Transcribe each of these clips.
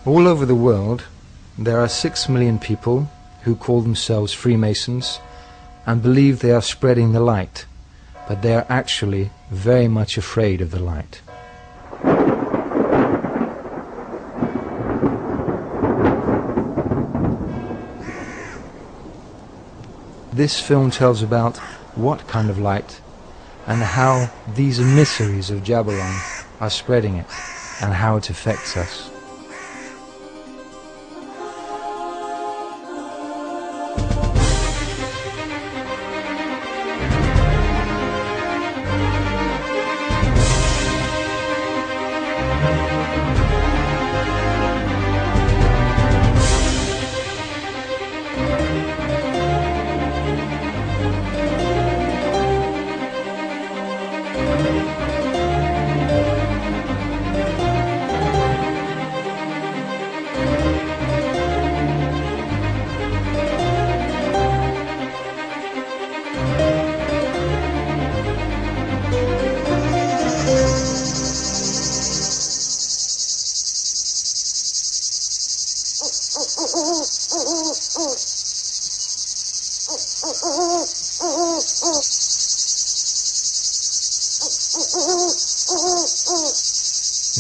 All over the world, there are 6 million people who call themselves Freemasons and believe they are spreading the light, but they are actually very much afraid of the light. This film tells about what kind of light and how these emissaries of Jabulon are spreading it and how it affects us.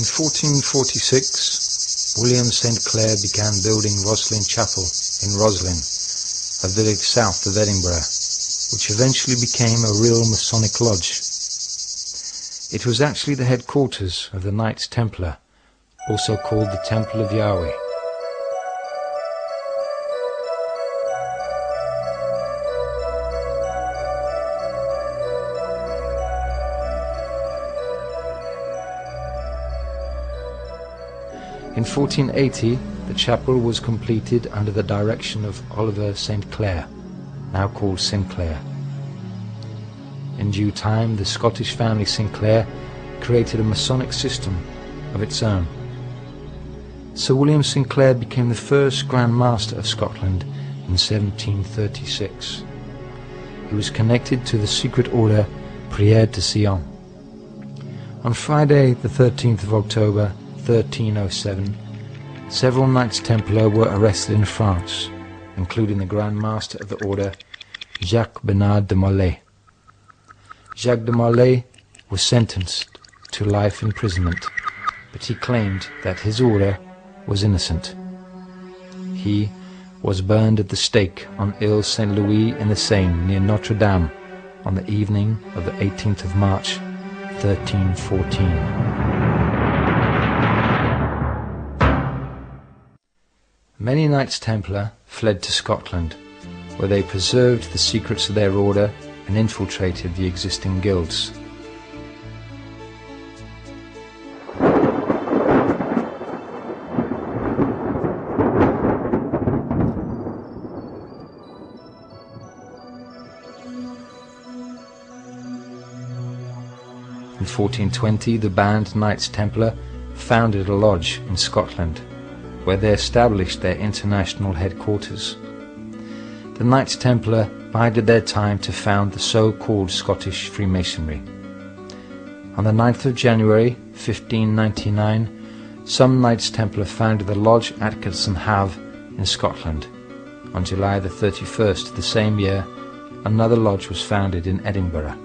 In 1446, William St. Clair began building Roslin Chapel in Roslin, a village south of Edinburgh, which eventually became a real Masonic lodge. It was actually the headquarters of the Knights Templar, also called the Temple of Yahweh. In 1480, the chapel was completed under the direction of Oliver St. Clair, now called Sinclair. In due time, the Scottish family Sinclair created a Masonic system of its own. Sir William Sinclair became the first Grand Master of Scotland in 1736. He was connected to the secret order Prières de Sion. On Friday, the 13th of October, 1307, several Knights Templar were arrested in France, including the Grand Master of the order, Jacques Bernard de Molay. Jacques de Molay was sentenced to life imprisonment, but he claimed that his order was innocent. He was burned at the stake on Ile Saint-Louis in the Seine near Notre Dame on the evening of the 18th of March, 1314. Many Knights Templar fled to Scotland, where they preserved the secrets of their order and infiltrated the existing guilds. In 1420, the band Knights Templar founded a lodge in Scotland, where they established their international headquarters. The Knights Templar bided their time to found the so-called Scottish Freemasonry. On the 9th of January 1599, some Knights Templar founded the lodge at Atkinson Have in Scotland. On July the 31st of the same year, another lodge was founded in Edinburgh.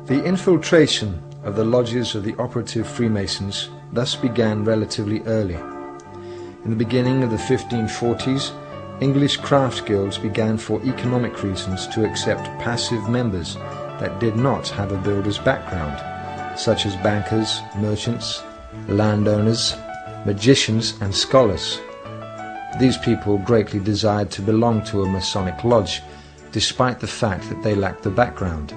The infiltration of the lodges of the operative Freemasons thus began relatively early. In the beginning of the 1540s, English craft guilds began for economic reasons to accept passive members that did not have a builder's background, such as bankers, merchants, landowners, magicians and scholars. These people greatly desired to belong to a Masonic lodge, despite the fact that they lacked the background.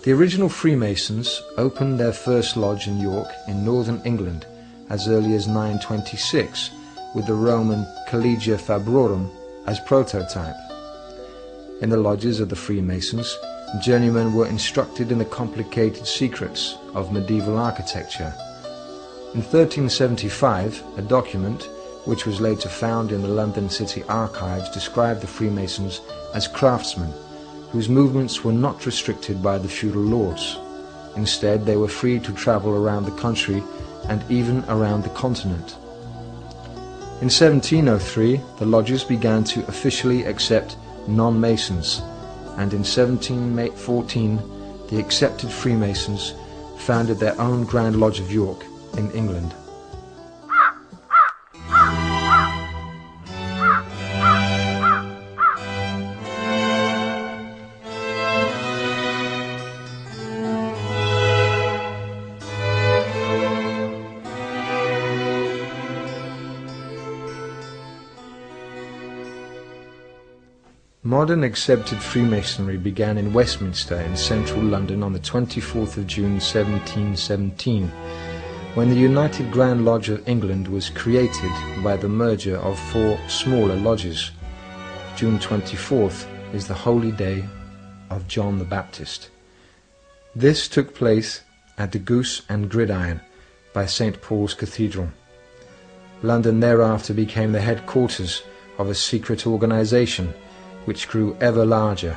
The original Freemasons opened their first lodge in York in northern England as early as 926, with the Roman Collegia Fabrorum as prototype. In the lodges of the Freemasons, journeymen were instructed in the complicated secrets of medieval architecture. In 1375, a document, which was later found in the London City Archives, described the Freemasons as craftsmen, whose movements were not restricted by the feudal lords. Instead, they were free to travel around the country and even around the continent. In 1703, the lodges began to officially accept non-Masons, and in 1714, the accepted Freemasons founded their own Grand Lodge of York in England. Modern accepted Freemasonry began in Westminster in central London on the 24th of June 1717, when the United Grand Lodge of England was created by the merger of 4 smaller lodges. June 24th is the holy day of John the Baptist. This took place at the Goose and Gridiron by St. Paul's Cathedral. London thereafter became the headquarters of a secret organization which grew ever larger.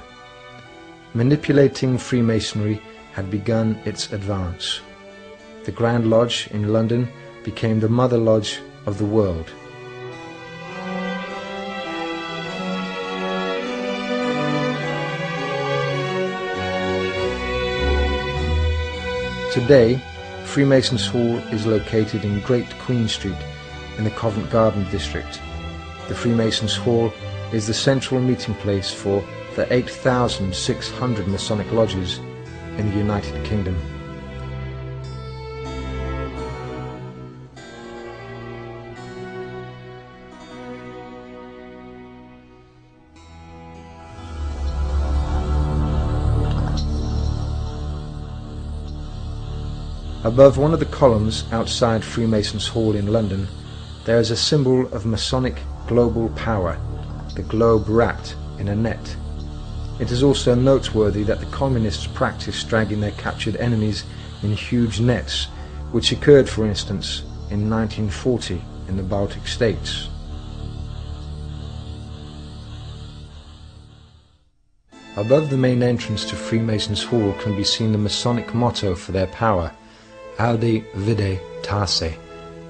Manipulating Freemasonry had begun its advance. The Grand Lodge in London became the mother lodge of the world. Today, Freemasons Hall is located in Great Queen Street in the Covent Garden district. The Freemasons Hall is the central meeting place for the 8,600 Masonic lodges in the United Kingdom. Above one of the columns outside Freemasons Hall in London, there is a symbol of Masonic global power, the globe wrapped in a net. It is also noteworthy that the communists practiced dragging their captured enemies in huge nets, which occurred, for instance, in 1940 in the Baltic states. Above the main entrance to Freemasons Hall can be seen the Masonic motto for their power, Aude Vide Tace,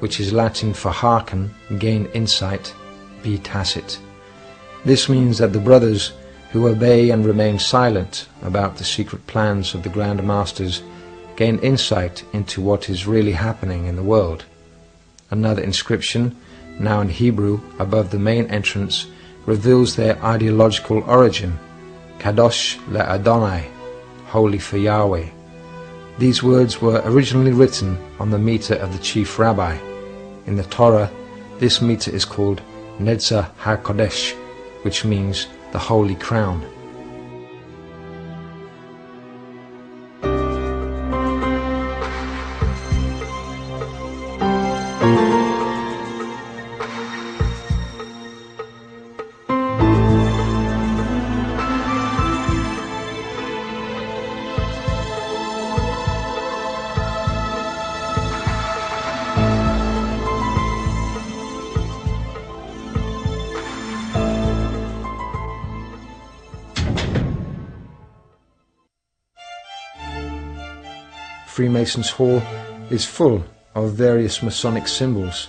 which is Latin for hearken, gain insight, be tacit. This means that the brothers who obey and remain silent about the secret plans of the Grand Masters gain insight into what is really happening in the world. Another inscription, now in Hebrew, above the main entrance, reveals their ideological origin, Kadosh le'Adonai, holy for Yahweh. These words were originally written on the mitre of the chief rabbi. In the Torah, this mitre is called Netzah HaKodesh, which means the Holy Crown. Freemasons Hall is full of various Masonic symbols.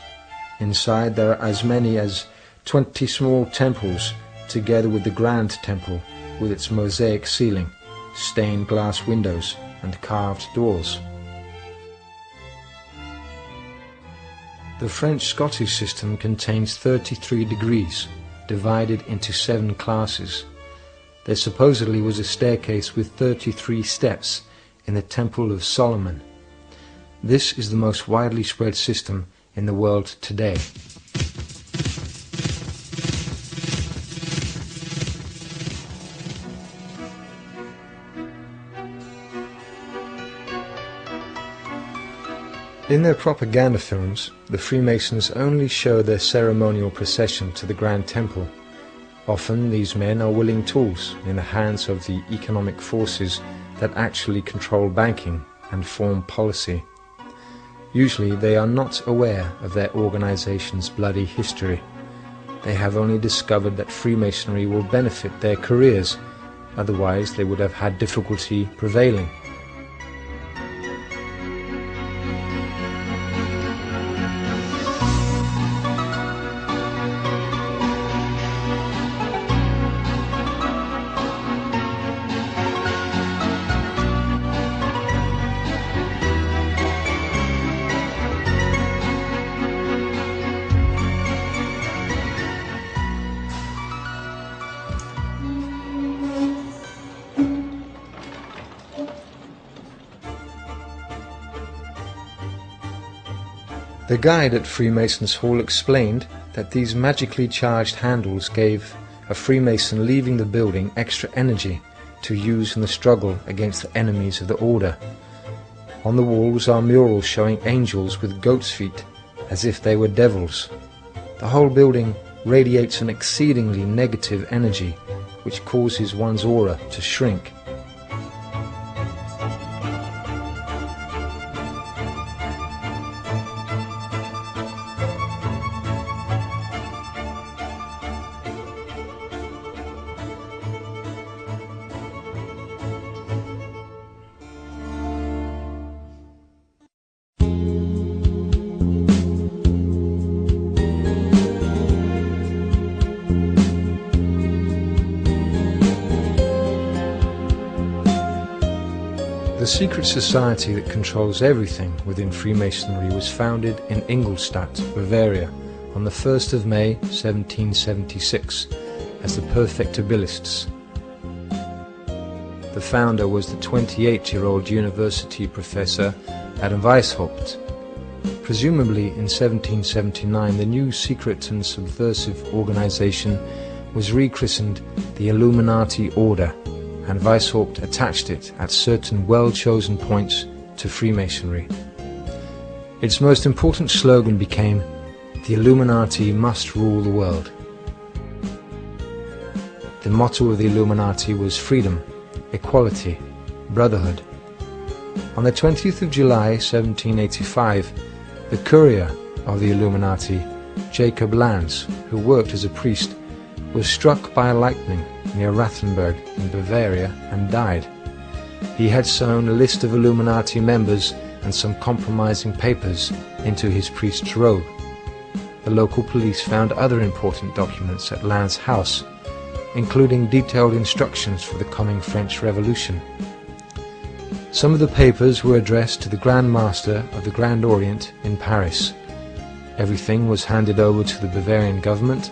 Inside there are as many as 20 small temples, together with the Grand Temple with its mosaic ceiling, stained glass windows and carved doors. The French-Scottish system contains 33 degrees, divided into 7 classes. There supposedly was a staircase with 33 steps in the Temple of Solomon. This is the most widely spread system in the world today. In their propaganda films, the Freemasons only show their ceremonial procession to the Grand Temple. Often these men are willing tools in the hands of the economic forces that actually control banking and form policy. Usually they are not aware of their organization's bloody history. They have only discovered that Freemasonry will benefit their careers, otherwise they would have had difficulty prevailing. The guide at Freemasons Hall explained that these magically charged handles gave a Freemason leaving the building extra energy to use in the struggle against the enemies of the order. On the walls are murals showing angels with goat's feet, as if they were devils. The whole building radiates an exceedingly negative energy, which causes one's aura to shrink. The secret society that controls everything within Freemasonry was founded in Ingolstadt, Bavaria, on the 1st of May 1776 as the Perfectibilists. The founder was the 28-year-old university professor Adam Weishaupt. Presumably in 1779 the new secret and subversive organization was rechristened the Illuminati Order, and Weishaupt attached it at certain well-chosen points to Freemasonry. Its most important slogan became, "The Illuminati must rule the world." The motto of the Illuminati was freedom, equality, brotherhood. On the 20th of July 1785, the courier of the Illuminati, Jacob Lanz, who worked as a priest, was struck by lightning near Rathenberg in Bavaria and died. He had sewn a list of Illuminati members and some compromising papers into his priest's robe. The local police found other important documents at Lanz's house, including detailed instructions for the coming French Revolution. Some of the papers were addressed to the Grand Master of the Grand Orient in Paris. Everything was handed over to the Bavarian government,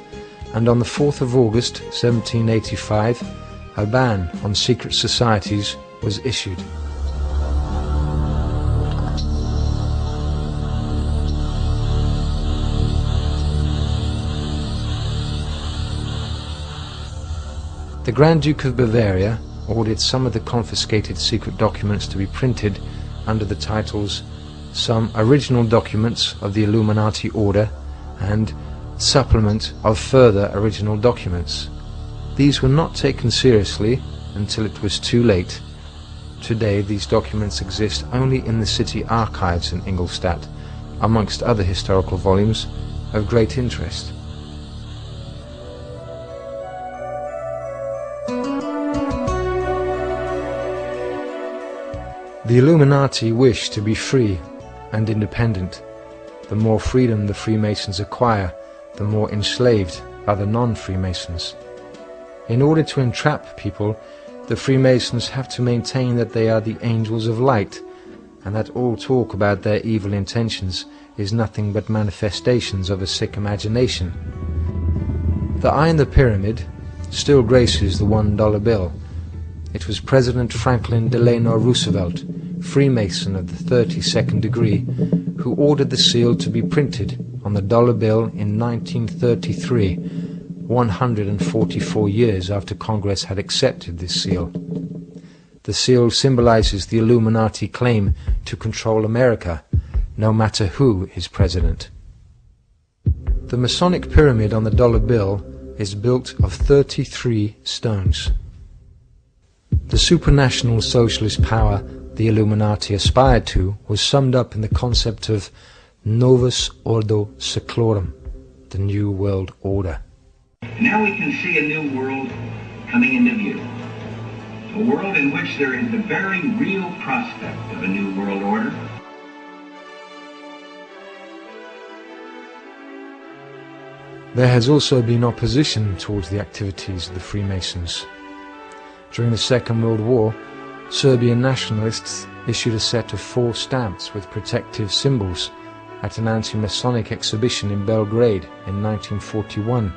and on the 4th of August 1785 a ban on secret societies was issued. The Grand Duke of Bavaria ordered some of the confiscated secret documents to be printed under the titles "Some Original Documents of the Illuminati Order" and "Supplement of Further Original Documents." These were not taken seriously until it was too late. Today these documents exist only in the city archives in Ingolstadt, amongst other historical volumes of great interest. The Illuminati wish to be free and independent. The more freedom the Freemasons acquire, the more enslaved are the non-Freemasons. In order to entrap people, the Freemasons have to maintain that they are the angels of light, and that all talk about their evil intentions is nothing but manifestations of a sick imagination. The eye in the pyramid still graces the $1 bill. It was President Franklin Delano Roosevelt, Freemason of the 32nd degree, who ordered the seal to be printed on the dollar bill in 1933, 144 years after Congress had accepted this seal. The seal symbolizes the Illuminati claim to control America, no matter who is president. The Masonic pyramid on the dollar bill is built of 33 stones. The supranational socialist power the Illuminati aspired to was summed up in the concept of Novus Ordo Seclorum, the New World Order. Now we can see a new world coming into view. A world in which there is the very real prospect of a new world order. There has also been opposition towards the activities of the Freemasons. During the Second World War, Serbian nationalists issued a set of 4 stamps with protective symbols at an anti-Masonic exhibition in Belgrade in 1941.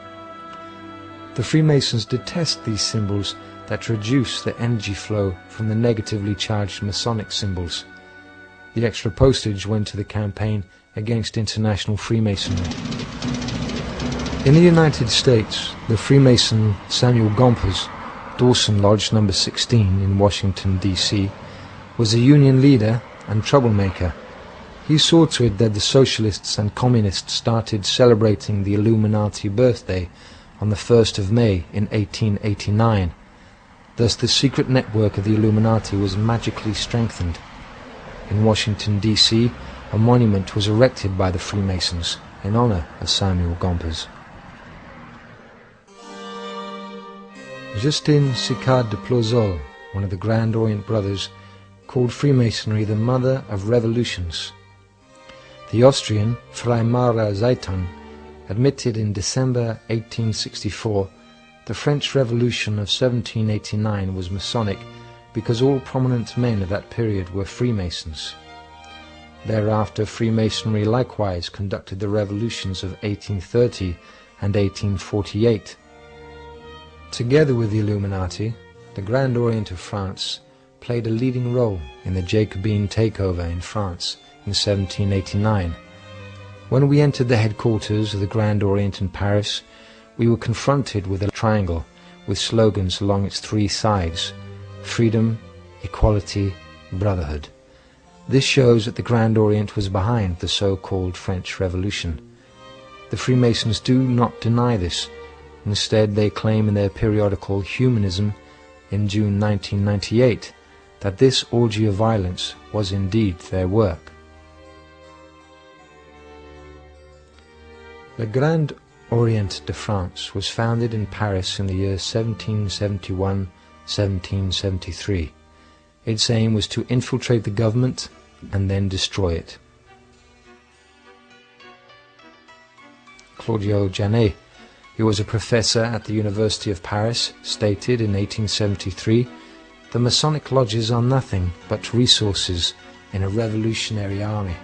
The Freemasons detest these symbols that reduce the energy flow from the negatively charged Masonic symbols. The extra postage went to the campaign against international Freemasonry. In the United States, the Freemason Samuel Gompers, Dawson Lodge number 16 in Washington, D.C., was a union leader and troublemaker. He saw to it that the socialists and communists started celebrating the Illuminati birthday on the 1st of May in 1889. Thus the secret network of the Illuminati was magically strengthened. In Washington, D.C., a monument was erected by the Freemasons in honor of Samuel Gompers. Justin Sicard de Plozol, one of the Grand Orient Brothers, called Freemasonry the mother of revolutions. The Austrian Freimaurer Zeitung admitted in December 1864 the French Revolution of 1789 was Masonic because all prominent men of that period were Freemasons. Thereafter Freemasonry likewise conducted the revolutions of 1830 and 1848. Together with the Illuminati, the Grand Orient of France played a leading role in the Jacobin takeover in France in 1789. When we entered the headquarters of the Grand Orient in Paris, we were confronted with a triangle with slogans along its 3 sides: freedom, equality, brotherhood. This shows that the Grand Orient was behind the so-called French Revolution. The Freemasons do not deny this. Instead, they claim in their periodical Humanism in June 1998 that this orgy of violence was indeed their work. Le Grand Orient de France was founded in Paris in the year 1771-1773. Its aim was to infiltrate the government and then destroy it. Claudio Janet, who was a professor at the University of Paris, stated in 1873, "The Masonic lodges are nothing but resources in a revolutionary army."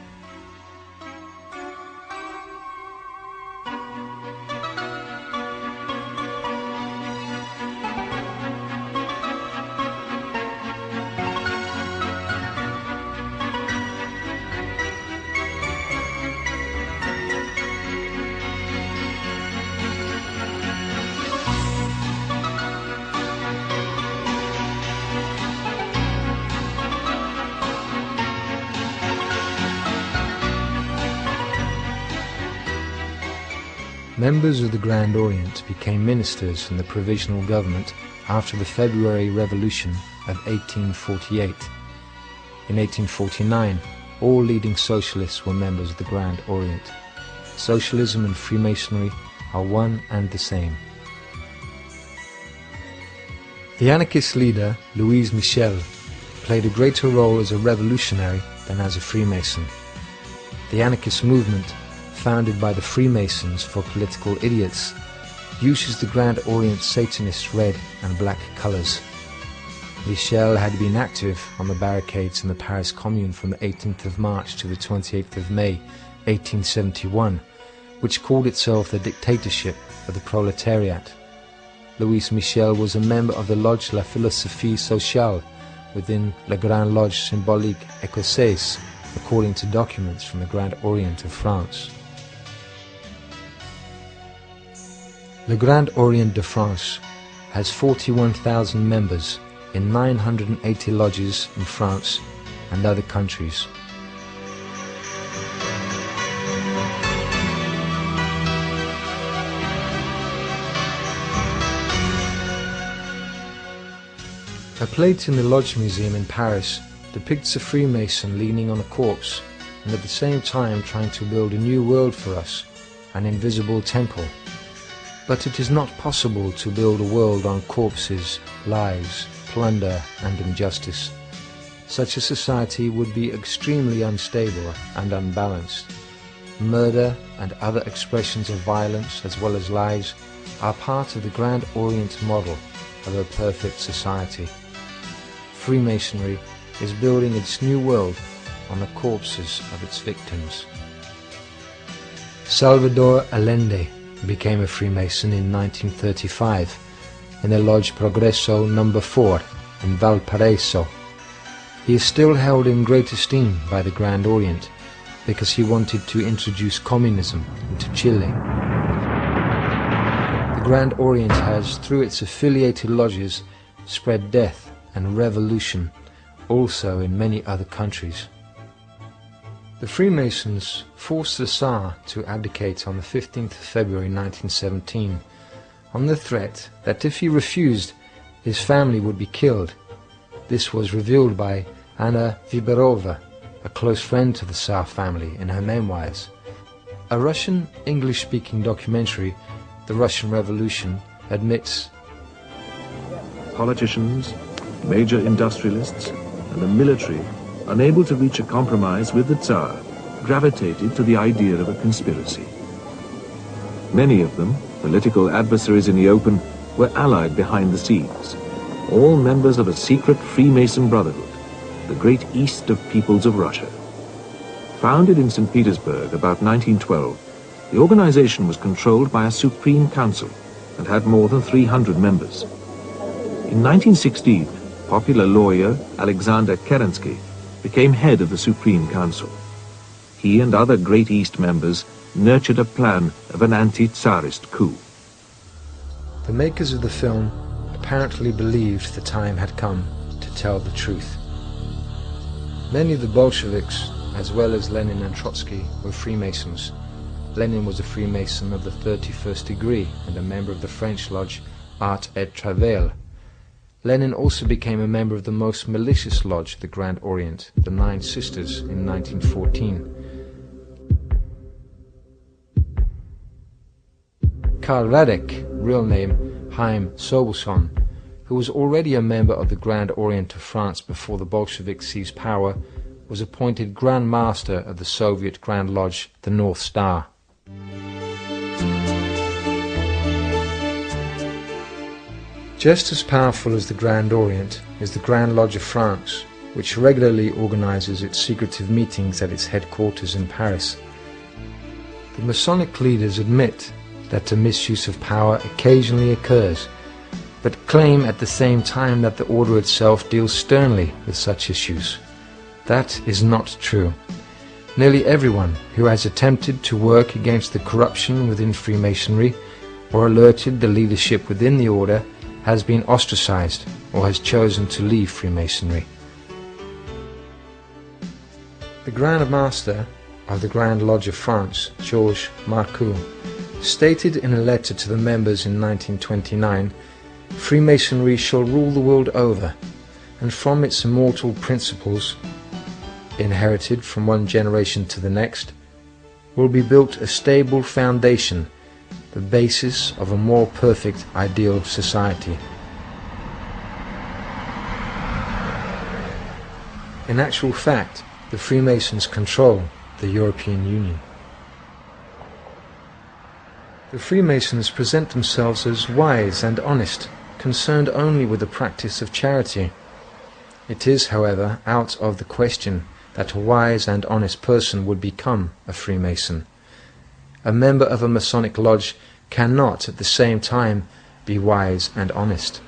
Members of the Grand Orient became ministers in the Provisional Government after the February Revolution of 1848. In 1849, all leading socialists were members of the Grand Orient. Socialism and Freemasonry are one and the same. The anarchist leader, Louis Michel, played a greater role as a revolutionary than as a Freemason. The anarchist movement, founded by the Freemasons for political idiots, uses the Grand Orient Satanist red and black colors. Michel had been active on the barricades in the Paris Commune from the 18th of March to the 28th of May 1871, which called itself the dictatorship of the proletariat. Louis Michel was a member of the Lodge La Philosophie Sociale within La Grande Loge Symbolique Écossaise, according to documents from the Grand Orient of France. Le Grand Orient de France has 41,000 members in 980 lodges in France and other countries. A plate in the Lodge Museum in Paris depicts a Freemason leaning on a corpse and at the same time trying to build a new world for us, an invisible temple. But it is not possible to build a world on corpses, lies, plunder and injustice. Such a society would be extremely unstable and unbalanced. Murder and other expressions of violence as well as lies are part of the Grand Orient model of a perfect society. Freemasonry is building its new world on the corpses of its victims. Salvador Allende became a Freemason in 1935 in the Lodge Progreso No. 4 in Valparaiso. He is still held in great esteem by the Grand Orient because he wanted to introduce communism into Chile. The Grand Orient has, through its affiliated lodges, spread death and revolution also in many other countries. The Freemasons forced the Tsar to abdicate on the 15th of February 1917 on the threat that if he refused, his family would be killed. This was revealed by Anna Viberova, a close friend to the Tsar family, in her memoirs. A Russian English-speaking documentary, The Russian Revolution, admits politicians, major industrialists, and the military, unable to reach a compromise with the Tsar, gravitated to the idea of a conspiracy. Many of them, political adversaries in the open, were allied behind the scenes, all members of a secret Freemason brotherhood, the Great East of Peoples of Russia. Founded in St. Petersburg about 1912, the organization was controlled by a Supreme Council and had more than 300 members. In 1916, popular lawyer Alexander Kerensky became head of the Supreme Council. He and other Great East members nurtured a plan of an anti-Tsarist coup. the makers of the film apparently believed the time had come to tell the truth. Many of the Bolsheviks, as well as Lenin and Trotsky, were Freemasons. Lenin was a Freemason of the 31st degree and a member of the French lodge Art et Travail. Lenin also became a member of the most malicious lodge, the Grand Orient, the Nine Sisters, in 1914. Karl Radek, real name Chaim Sobolson, who was already a member of the Grand Orient of France before the Bolsheviks seized power, was appointed Grand Master of the Soviet Grand Lodge, the North Star. Just as powerful as the Grand Orient is the Grand Lodge of France, which regularly organizes its secretive meetings at its headquarters in Paris. The Masonic leaders admit that the misuse of power occasionally occurs, but claim at the same time that the order itself deals sternly with such issues. That is not true. Nearly everyone who has attempted to work against the corruption within Freemasonry or alerted the leadership within the order has been ostracized or has chosen to leave Freemasonry. The Grand Master of the Grand Lodge of France, Georges Marcoux, stated in a letter to the members in 1929, "Freemasonry shall rule the world over, and from its immortal principles, inherited from one generation to the next, will be built a stable foundation, the basis of a more perfect ideal society." In actual fact, the Freemasons control the European Union. The Freemasons present themselves as wise and honest, concerned only with the practice of charity. It is, however, out of the question that a wise and honest person would become a Freemason. A member of a Masonic lodge cannot at the same time be wise and honest.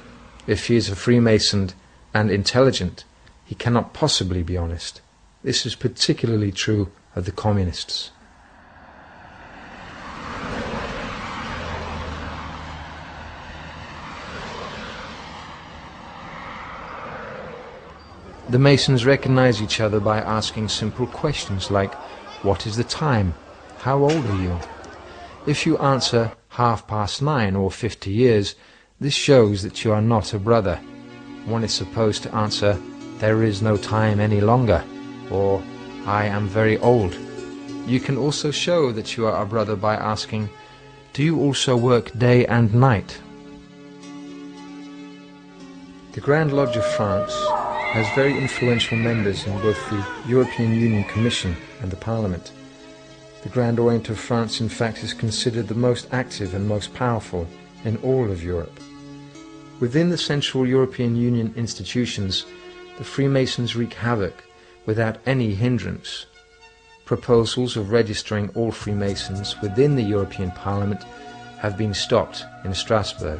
If he is a Freemason and intelligent, he cannot possibly be honest. This is particularly true of the communists. The Masons recognize each other by asking simple questions like, "What is the time? How old are you?" If you answer 9:30 or 50 years, this shows that you are not a brother. one is supposed to answer, "There is no time any longer," or "I am very old." You can also show that you are a brother by asking, "Do you also work day and night?" The Grand Lodge of France has very influential members in both the European Union Commission and the Parliament. The Grand Orient of France, in fact, is considered the most active and most powerful in all of Europe. Within the Central European Union institutions, the Freemasons wreak havoc without any hindrance. Proposals of registering all Freemasons within the European Parliament have been stopped in Strasbourg.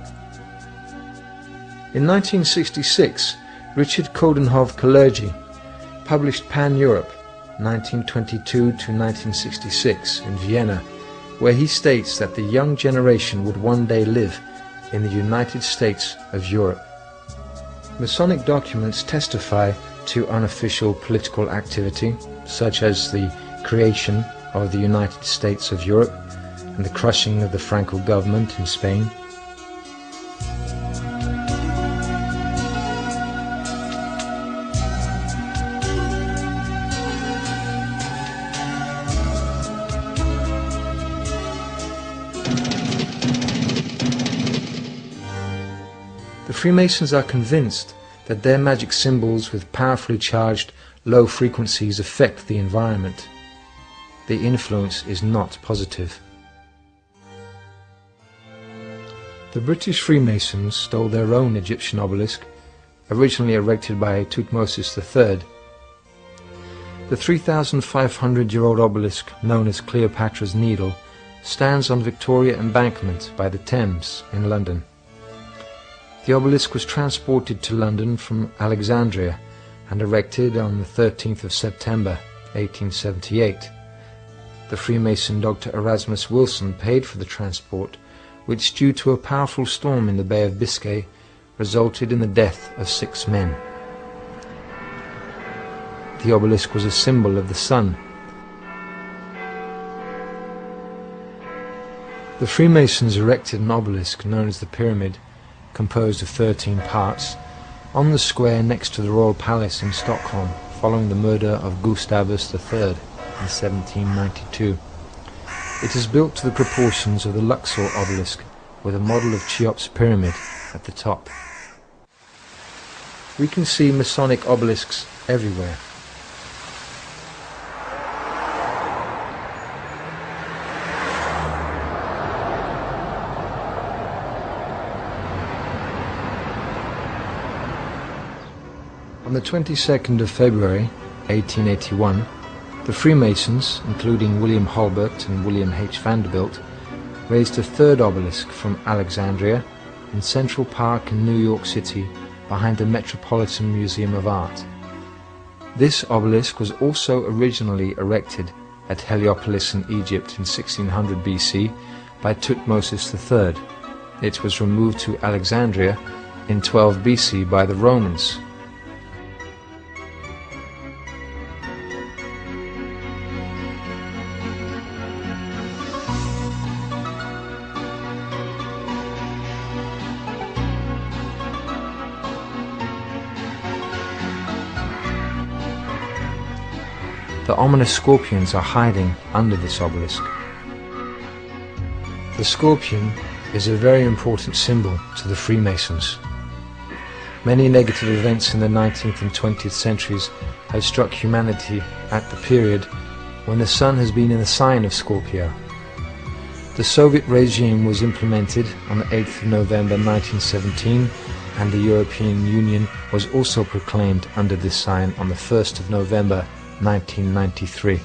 In 1966, Richard Coudenhove-Kalergi published Pan-Europe 1922 to 1966 in Vienna, where he states that the young generation would one day live in the United States of Europe. Masonic documents testify to unofficial political activity, such as the creation of the United States of Europe and the crushing of the Franco government in Spain. The Freemasons are convinced that their magic symbols with powerfully charged low frequencies affect the environment. The influence is not positive. The British Freemasons stole their own Egyptian obelisk, originally erected by Thutmose III. The 3,500-year-old obelisk, known as Cleopatra's Needle, stands on Victoria Embankment by the Thames in London. The obelisk was transported to London from Alexandria and erected on the 13th of September 1878. The Freemason Dr. Erasmus Wilson paid for the transport, which, due to a powerful storm in the Bay of Biscay, resulted in the death of 6 men. The obelisk was a symbol of the sun. The Freemasons erected an obelisk known as the Pyramid, composed of 13 parts, on the square next to the Royal Palace in Stockholm following the murder of Gustavus III in 1792. It is built to the proportions of the Luxor obelisk, with a model of Cheops pyramid at the top. We can see Masonic obelisks everywhere. On the 22nd of February 1881, the Freemasons, including William Hulbert and William H. Vanderbilt, raised a third obelisk from Alexandria in Central Park in New York City behind the Metropolitan Museum of Art. This obelisk was also originally erected at Heliopolis in Egypt in 1600 BC by Thutmose III. It was removed to Alexandria in 12 BC by the Romans. The ominous scorpions are hiding under this obelisk. The scorpion is a very important symbol to the Freemasons. Many negative events in the 19th and 20th centuries have struck humanity at the period when the sun has been in the sign of Scorpio. The Soviet regime was implemented on the 8th of November 1917, and the European Union was also proclaimed under this sign on the 1st of November 1993.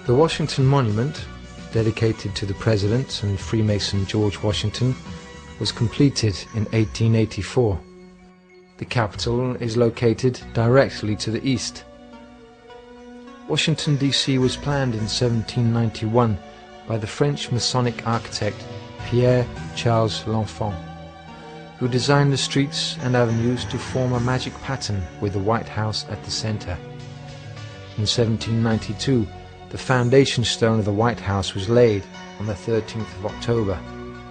The Washington Monument, dedicated to the President and Freemason George Washington, was completed in 1884. The Capitol is located directly to the east. Washington, D.C. was planned in 1791 by the French Masonic architect Pierre-Charles L'Enfant, who designed the streets and avenues to form a magic pattern with the White House at the center. In 1792, the foundation stone of the White House was laid on the 13th of October,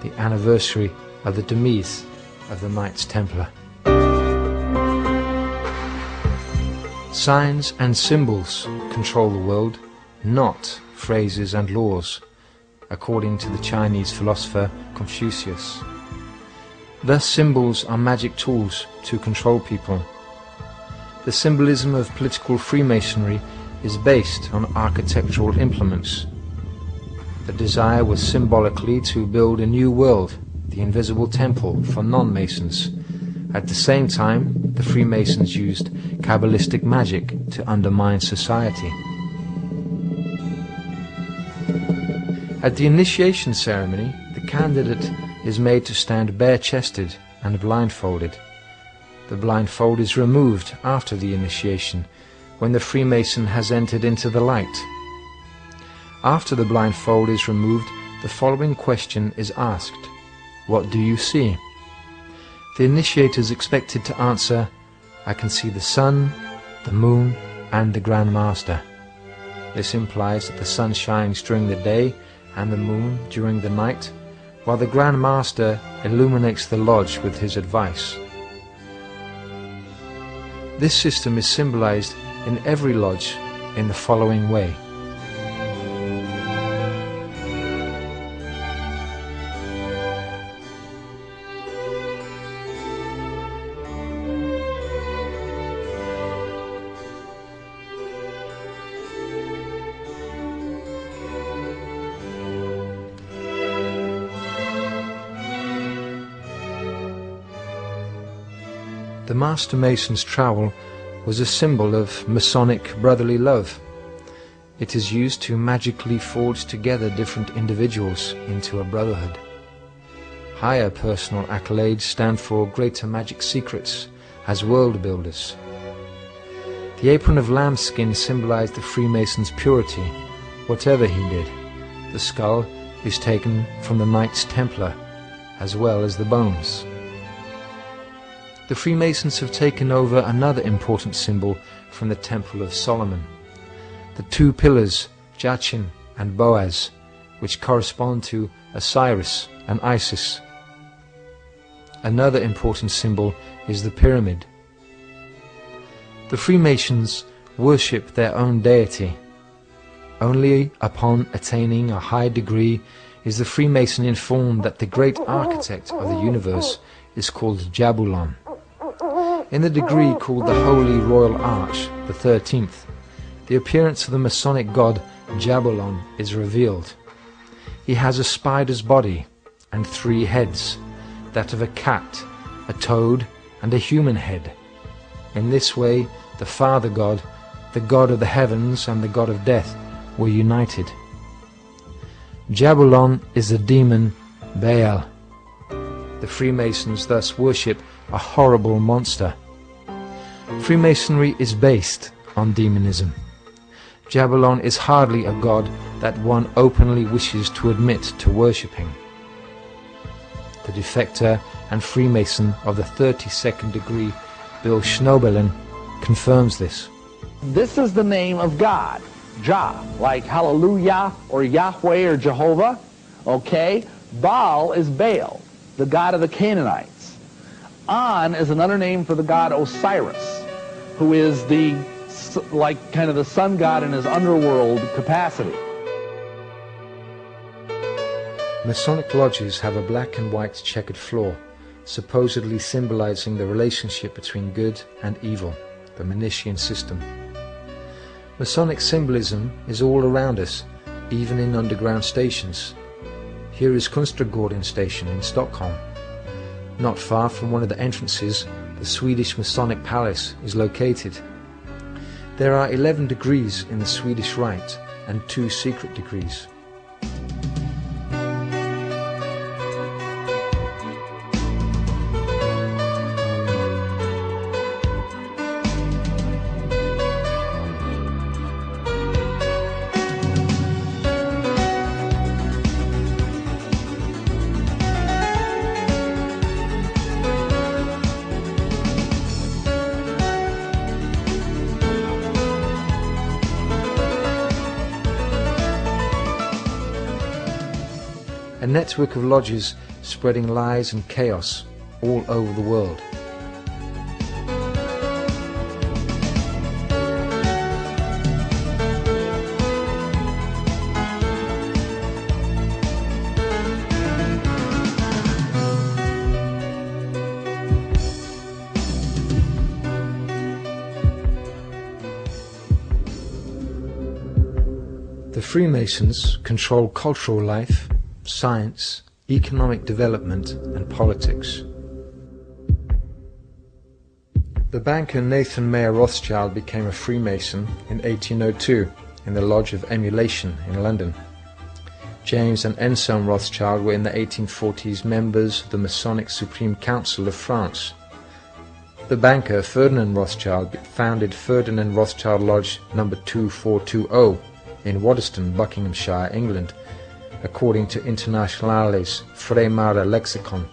the anniversary of the demise of the Knights Templar. Signs and symbols control the world, not phrases and laws, according to the Chinese philosopher Confucius. Thus symbols are magic tools to control people. The symbolism of political Freemasonry is based on architectural implements. The desire was symbolically to build a new world, the invisible temple for non-Masons. At the same time, the Freemasons used Kabbalistic magic to undermine society. At the initiation ceremony, the candidate is made to stand bare-chested and blindfolded. The blindfold is removed after the initiation, when the Freemason has entered into the light. After the blindfold is removed, the following question is asked: "What do you see?" The initiator is expected to answer, "I can see the sun, the moon, and the Grand Master." This implies that the sun shines during the day and the moon during the night, while the Grand Master illuminates the lodge with his advice. This system is symbolized in every lodge in the following way. The Master Mason's trowel was a symbol of Masonic brotherly love. It is used to magically forge together different individuals into a brotherhood. Higher personal accolades stand for greater magic secrets as world builders. The apron of lambskin symbolized the Freemason's purity, whatever he did. The skull is taken from the Knights Templar, as well as the bones. The Freemasons have taken over another important symbol from the Temple of Solomon, the two pillars, Jachin and Boaz, which correspond to Osiris and Isis. Another important symbol is the pyramid. The Freemasons worship their own deity. Only upon attaining a high degree is the Freemason informed that the great architect of the universe is called Jabulon. In the degree called the Holy Royal Arch, the 13th, the appearance of the Masonic god Jabulon is revealed. He has a spider's body and 3 heads, that of a cat, a toad, and a human head. In this way, the Father God, the God of the heavens, and the God of death were united. Jabulon is the demon Baal. The Freemasons thus worship a horrible monster. Freemasonry is based on demonism. Jabulon is hardly a god that one openly wishes to admit to worshipping. The defector and Freemason of the 32nd degree, Bill Schnobelen, confirms this. This is the name of God, Jah, like Hallelujah or Yahweh or Jehovah, okay? Baal is Baal, the god of the Canaanites. An is another name for the god Osiris, who is the, like, kind of the sun god in his underworld capacity. Masonic lodges have a black and white checkered floor, supposedly symbolizing the relationship between good and evil, the Manichean system. Masonic symbolism is all around us, even in underground stations. Here is Kungsträdgården station in Stockholm. Not far from one of the entrances, the Swedish Masonic Palace is located. There are 11 degrees in the Swedish Rite and 2 secret degrees. A network of lodges spreading lies and chaos all over the world. The Freemasons control cultural life, science, economic development, and politics. The banker Nathan Mayer Rothschild became a Freemason in 1802 in the Lodge of Emulation in London. James and Anselm Rothschild were in the 1840s members of the Masonic Supreme Council of France. The banker Ferdinand Rothschild founded Ferdinand Rothschild Lodge No. 2420 in Waddesdon, Buckinghamshire, England, according to Internationale's Freimaurer lexicon.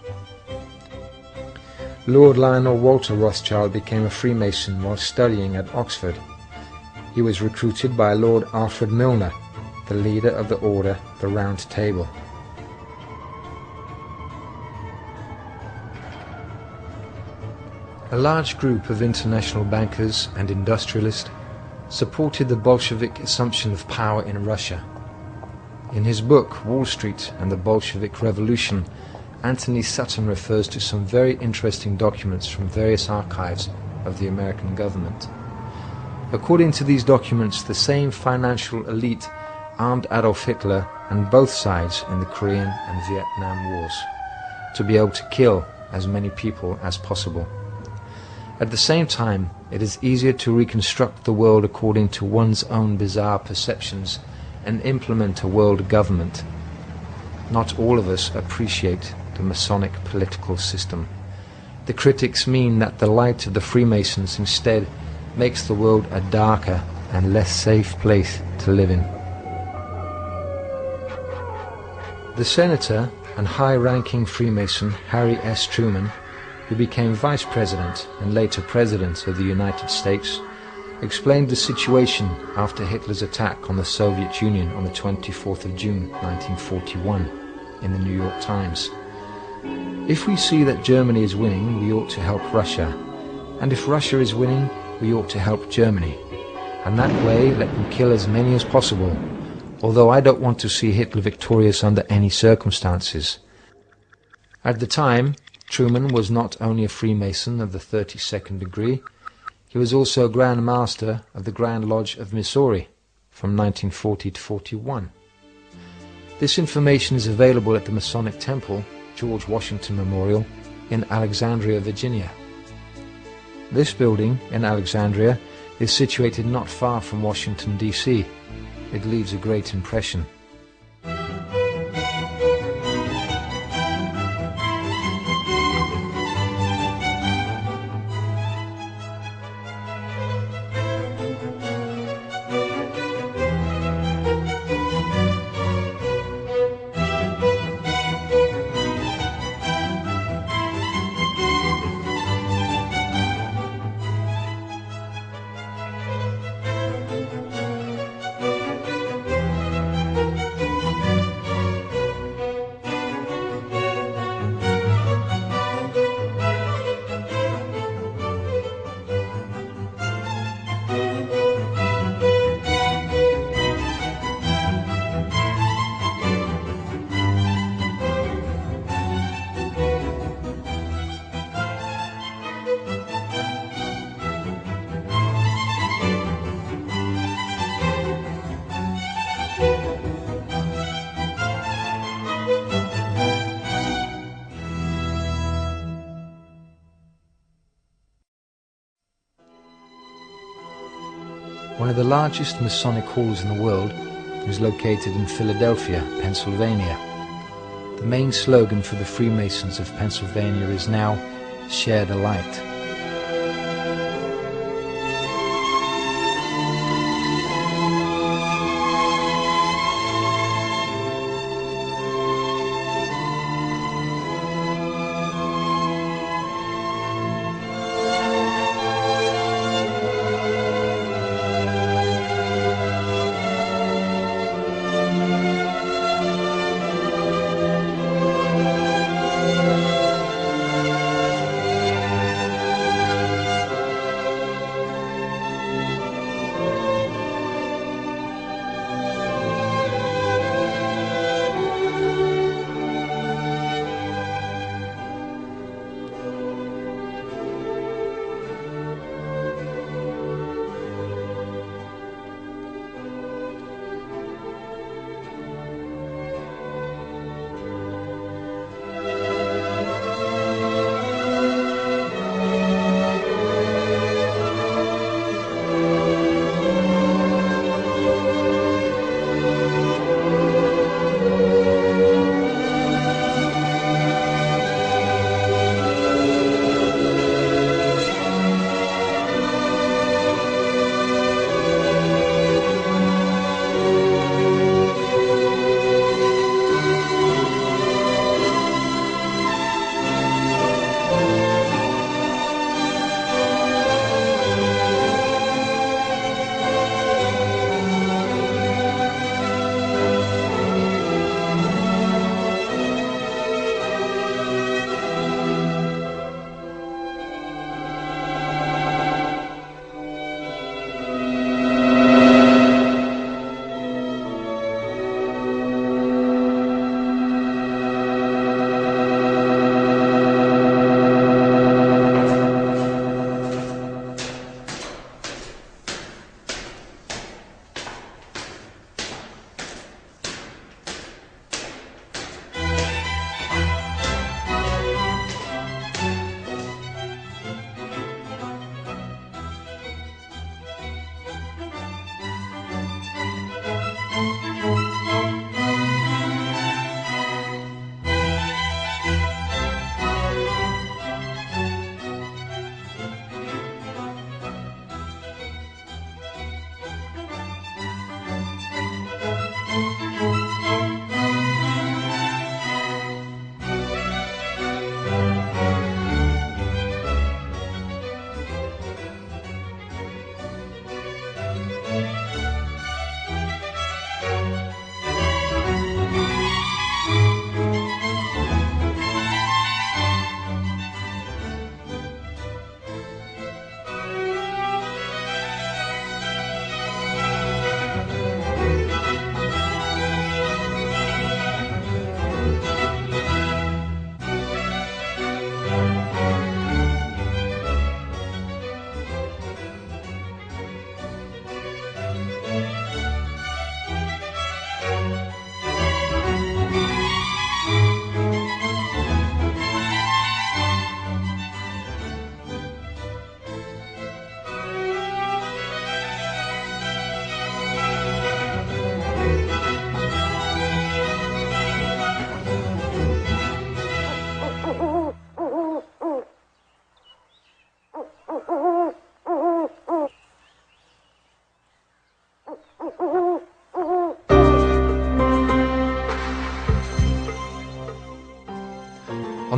Lord Lionel Walter Rothschild became a Freemason while studying at Oxford. He was recruited by Lord Alfred Milner, the leader of the order the Round Table. A large group of international bankers and industrialists supported the Bolshevik assumption of power in Russia. In his book Wall Street and the Bolshevik Revolution, Anthony Sutton refers to some very interesting documents from various archives of the American government. According to these documents, the same financial elite armed Adolf Hitler and both sides in the Korean and Vietnam Wars to be able to kill as many people as possible. At the same time, it is easier to reconstruct the world according to one's own bizarre perceptions and implement a world government. Not all of us appreciate the Masonic political system. The critics mean that the light of the Freemasons instead makes the world a darker and less safe place to live in. The senator and high-ranking Freemason Harry S. Truman, who became Vice President and later President of the United States, explained the situation after Hitler's attack on the Soviet Union on the 24th of June 1941 in the New York Times. If we see that Germany is winning, we ought to help Russia, and if Russia is winning, we ought to help Germany, and that way let them kill as many as possible, although I don't want to see Hitler victorious under any circumstances. At the time, Truman was not only a Freemason of the 32nd degree, he was also a Grand Master of the Grand Lodge of Missouri from 1940 to 41. This information is available at the Masonic Temple, George Washington Memorial, in Alexandria, Virginia. This building in Alexandria is situated not far from Washington, D.C. It leaves a great impression. One of the largest Masonic halls in the world is located in Philadelphia, Pennsylvania. The main slogan for the Freemasons of Pennsylvania is now, "Share the Light."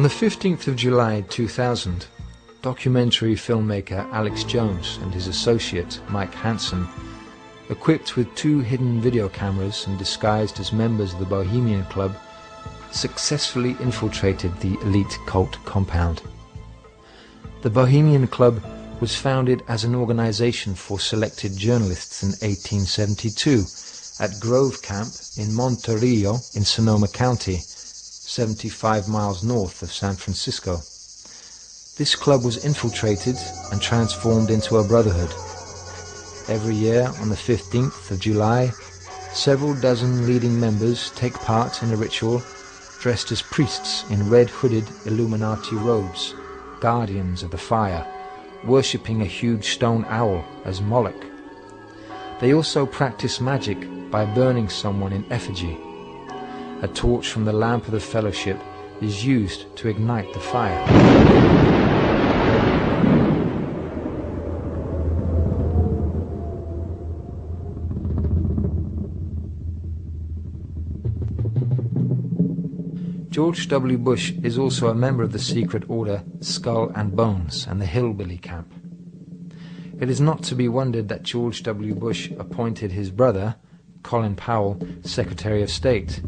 On the 15th of July 2000, documentary filmmaker Alex Jones and his associate Mike Hansen, equipped with 2 hidden video cameras and disguised as members of the Bohemian Club, successfully infiltrated the elite cult compound. The Bohemian Club was founded as an organization for selected journalists in 1872 at Grove Camp in Monterio in Sonoma County, 75 miles north of San Francisco. This club was infiltrated and transformed into a brotherhood. Every year on the 15th of July, several dozen leading members take part in a ritual dressed as priests in red-hooded Illuminati robes, guardians of the fire, worshipping a huge stone owl as Moloch. They also practice magic by burning someone in effigy. A torch from the lamp of the fellowship is used to ignite the fire. George W. Bush is also a member of the secret order Skull and Bones and the Hillbilly Camp. It is not to be wondered that George W. Bush appointed his brother, Colin Powell, Secretary of State.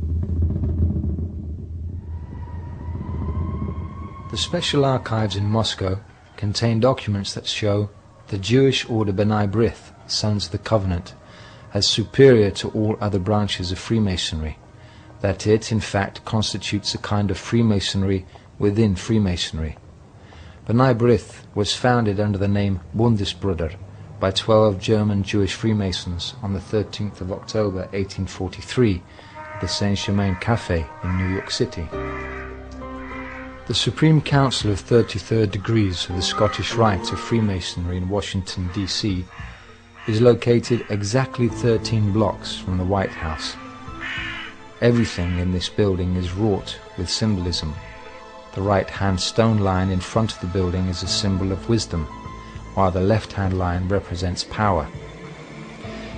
The Special Archives in Moscow contain documents that show the Jewish order B'nai B'rith, Sons of the Covenant, as superior to all other branches of Freemasonry, that it, in fact, constitutes a kind of Freemasonry within Freemasonry. B'nai B'rith was founded under the name Bundesbruder by 12 German Jewish Freemasons on the 13th of October 1843 at the Saint-Germain Café in New York City. The Supreme Council of 33rd Degrees of the Scottish Rite of Freemasonry in Washington, D.C. is located exactly 13 blocks from the White House. Everything in this building is wrought with symbolism. The right-hand stone line in front of the building is a symbol of wisdom, while the left-hand line represents power.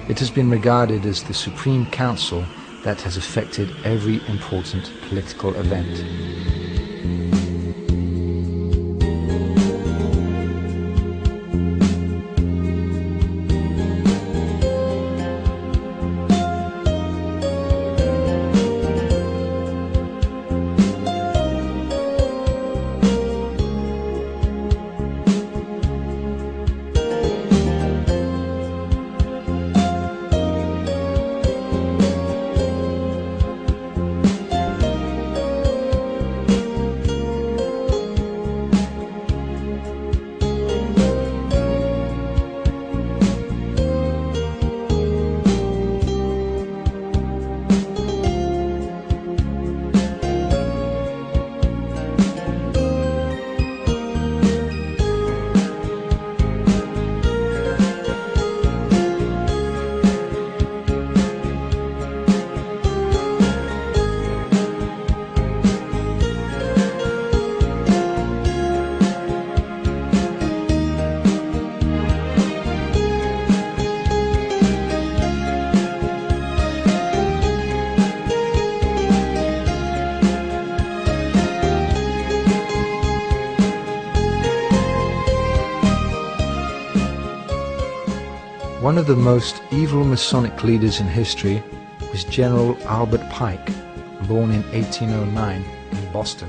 It has been regarded as the Supreme Council that has affected every important political event. One of the most evil Masonic leaders in history was General Albert Pike, born in 1809 in Boston,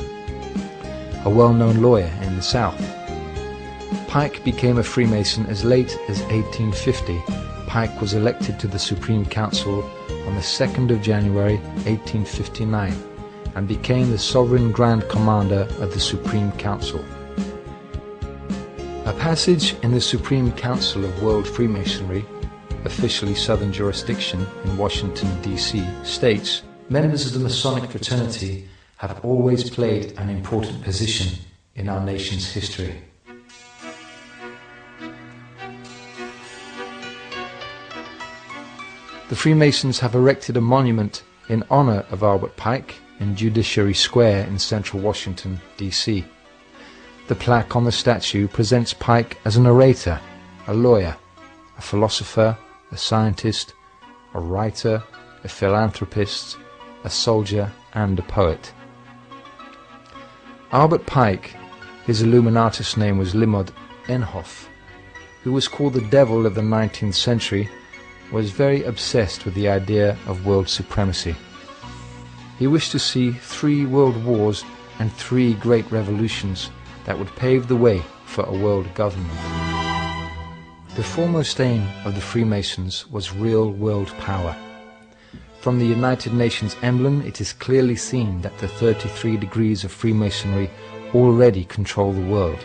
a well-known lawyer in the South. Pike became a Freemason as late as 1850. Pike was elected to the Supreme Council on the 2nd of January 1859 and became the Sovereign Grand Commander of the Supreme Council. A passage in the Supreme Council of World Freemasonry, officially Southern jurisdiction in Washington, D.C., states, "Members of the Masonic fraternity have always played an important position in our nation's history." The Freemasons have erected a monument in honor of Albert Pike in Judiciary Square in central Washington, D.C. The plaque on the statue presents Pike as an orator, a lawyer, a philosopher, a scientist, a writer, a philanthropist, a soldier, and a poet. Albert Pike, his Illuminatus name was Limod Enhoff, who was called the devil of the 19th century, was very obsessed with the idea of world supremacy. He wished to see 3 world wars and 3 great revolutions that would pave the way for a world government. The foremost aim of the Freemasons was real world power. From the United Nations emblem, it is clearly seen that the 33 degrees of Freemasonry already control the world.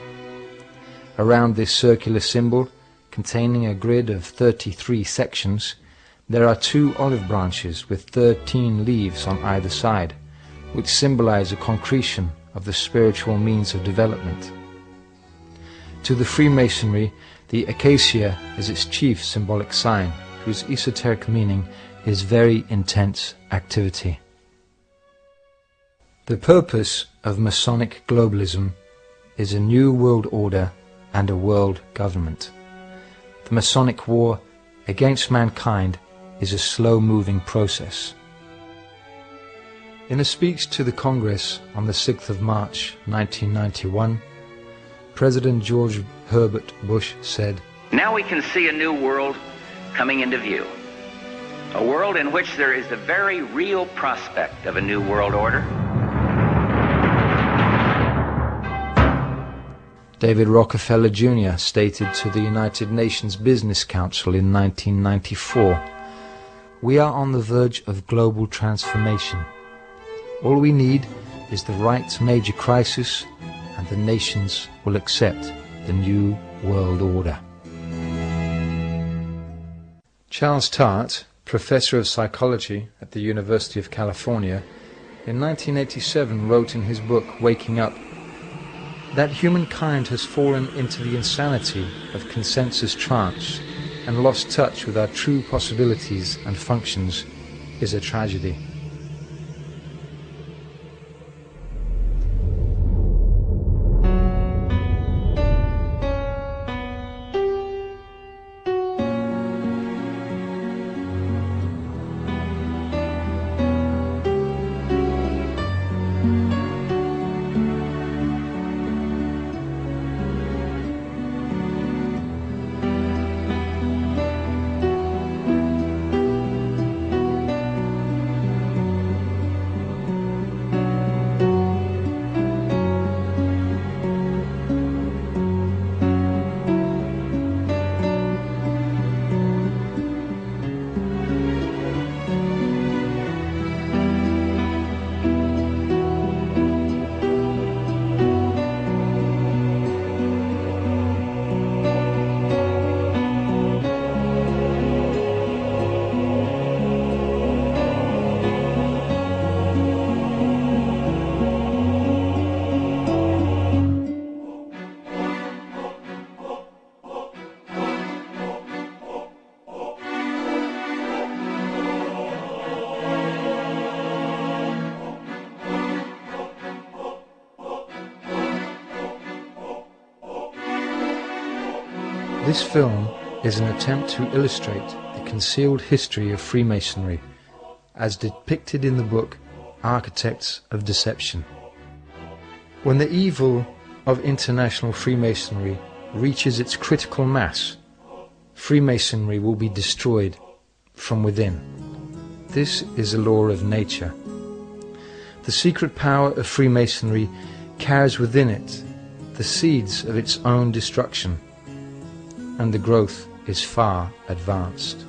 Around this circular symbol, containing a grid of 33 sections, there are 2 olive branches with 13 leaves on either side, which symbolize a concretion of the spiritual means of development. To the Freemasonry, the acacia is its chief symbolic sign, whose esoteric meaning is very intense activity. The purpose of Masonic globalism is a new world order and a world government. The Masonic war against mankind is a slow-moving process. In a speech to the Congress on the 6th of March 1991, President George Herbert Bush said, "Now we can see a new world coming into view. A world in which there is the very real prospect of a new world order." David Rockefeller Jr. stated to the United Nations Business Council in 1994, "We are on the verge of global transformation. All we need is the right major crisis, and the nations will accept the new world order." Charles Tart, professor of psychology at the University of California, in 1987 wrote in his book Waking Up that humankind has fallen into the insanity of consensus trance and lost touch with our true possibilities and functions is a tragedy. This film is an attempt to illustrate the concealed history of Freemasonry as depicted in the book Architects of Deception. When the evil of international Freemasonry reaches its critical mass, Freemasonry will be destroyed from within. This is a law of nature. The secret power of Freemasonry carries within it the seeds of its own destruction, and the growth is far advanced.